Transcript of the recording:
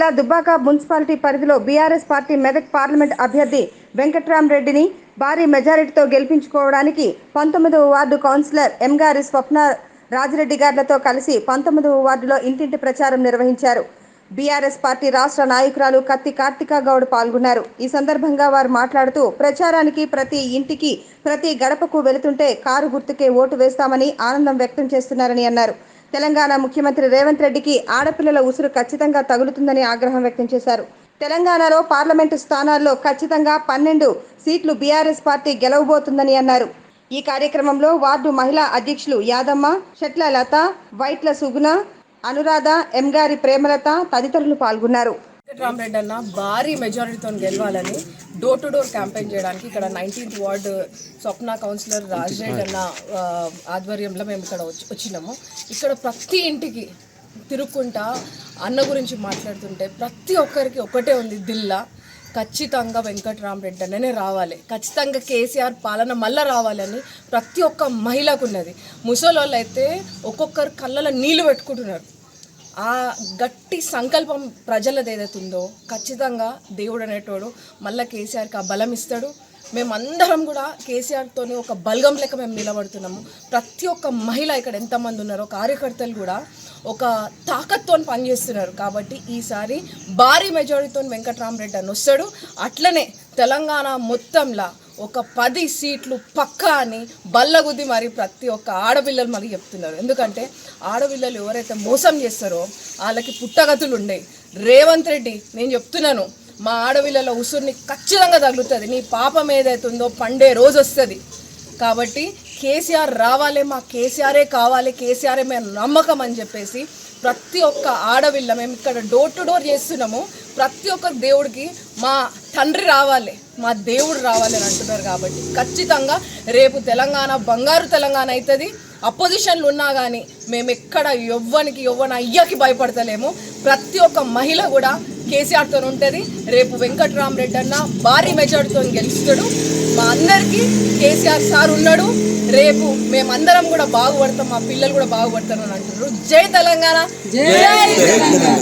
జిల్లా దుబ్బాక మున్సిపాలిటీ పరిధిలో BRS party Medak parliament అభ్యర్థి వెంకట్రామరెడ్డిని భారీ మెజారిటీతో గెలిపించుకోవడానికి 19వ వార్డు కౌన్సిలర్ ఎంగారి స్వప్న రాజిరెడ్డి గార్లతో కలిసి 19వ వార్డులో ఇంటింటి ప్రచారం నిర్వహించారు. బీఆర్ఎస్ పార్టీ రాష్ట్ర నాయకురాలు కత్తి కార్తికా గౌడ్ పాల్గొన్నారు. ఈ సందర్భంగా వారు మాట్లాడుతూ ప్రచారానికి ప్రతి ఇంటికి ప్రతి గడపకు వెళుతుంటే కారు గుర్తుకే ఓటు వేస్తామని ఆనందం వ్యక్తం చేస్తున్నారని అన్నారు. తెలంగాణ ముఖ్యమంత్రి రేవంత్ రెడ్డికి ఆడపిల్లల ఉసురు ఖచ్చితంగా తగులుతుందని ఆగ్రహం వ్యక్తం చేశారు. తెలంగాణలో పార్లమెంటు స్థానాల్లో ఖచ్చితంగా 12 సీట్లు బీఆర్ఎస్ పార్టీ గెలవబోతుందని అన్నారు. ఈ కార్యక్రమంలో వార్డు మహిళా అధ్యక్షులు యాదమ్మ, షట్ల లత, వైట్ల సుగుణ, అనురాధ, ఎంగారి ప్రేమలత తదితరులు పాల్గొన్నారు. వెంకట్రామరెడ్డి అన్న భారీ మెజారిటీతో గెలవాలని డోర్ టు డోర్ క్యాంపెయిన్ చేయడానికి ఇక్కడ 19th వార్డు స్వప్న కౌన్సిలర్ రాజిరెడ్డి అన్న ఆధ్వర్యంలో మేము ఇక్కడ వచ్చినాము. ఇక్కడ ప్రతి ఇంటికి తిరుక్కుంటా అన్న గురించి మాట్లాడుతుంటే ప్రతి ఒక్కరికి ఒకటే ఉంది దిల్లా, ఖచ్చితంగా వెంకట్రామరెడ్డి అన్ననే రావాలి, ఖచ్చితంగా కేసీఆర్ పాలన మళ్ళీ రావాలని ప్రతి ఒక్క మహిళకు ఉన్నది. ముసలోళ్ళు అయితే ఒక్కొక్కరు కళ్ళలో నీళ్లు పెట్టుకుంటున్నారు. ఆ గట్టి సంకల్పం ప్రజలది ఏదైతుందో ఖచ్చితంగా దేవుడు అనేటోడు మళ్ళీ కేసీఆర్కి ఆ బలం ఇస్తాడు. మేమందరం కూడా కేసీఆర్తో ఒక బల్గం లెక్క మేము నిలబడుతున్నాము. ప్రతి ఒక్క మహిళ ఇక్కడ ఎంతమంది ఉన్నారో కార్యకర్తలు కూడా ఒక తాకత్తో పనిచేస్తున్నారు. కాబట్టి ఈసారి భారీ మెజారిటీతో వెంకట్రామరెడ్డి అని వస్తాడు. అట్లనే తెలంగాణ మొత్తంలో ఒక 10 సీట్లు పక్కా అని బల్లగుద్ది మరి ప్రతి ఒక్క ఆడపిల్లలు మరి చెప్తున్నారు. ఎందుకంటే ఆడపిల్లలు ఎవరైతే మోసం చేస్తారో వాళ్ళకి పుట్టగతులు ఉండేవి. రేవంత్ రెడ్డి నేను చెప్తున్నాను, మా ఆడపిల్లల ఉసురుని ఖచ్చితంగా తగులుతుంది. నీ పాపం ఏదైతుందో పండే రోజు వస్తుంది. కాబట్టి కేసీఆర్ రావాలి, మా కేసీఆరే కావాలి, కేసీఆరే మేము నమ్మకం అని చెప్పేసి ప్రతి ఒక్క ఆడపిల్ల మేము ఇక్కడ డోర్ టు డోర్ చేస్తున్నాము. ప్రతి ఒక్క దేవుడికి మా తండ్రి రావాలి, మా దేవుడు రావాలి అని అంటున్నారు. కాబట్టి ఖచ్చితంగా రేపు తెలంగాణ బంగారు తెలంగాణ అవుతుంది. అపోజిషన్లు ఉన్నా కానీ మేము ఎక్కడ ఎవ్వని అయ్యకి భయపడతలేము. ప్రతి ఒక్క మహిళ కూడా కేసీఆర్తో ఉంటుంది. రేపు వెంకట్రామరెడ్డి అన్న భారీ మెజార్టీతో గెలుస్తాడు. మా అందరికీ కేసీఆర్ సార్ ఉన్నాడు. రేపు మేమందరం కూడా బాగుపడతాం, మా పిల్లలు కూడా బాగుపడతారు అని అంటున్నారు. జై తెలంగాణ, జై తెలంగాణ.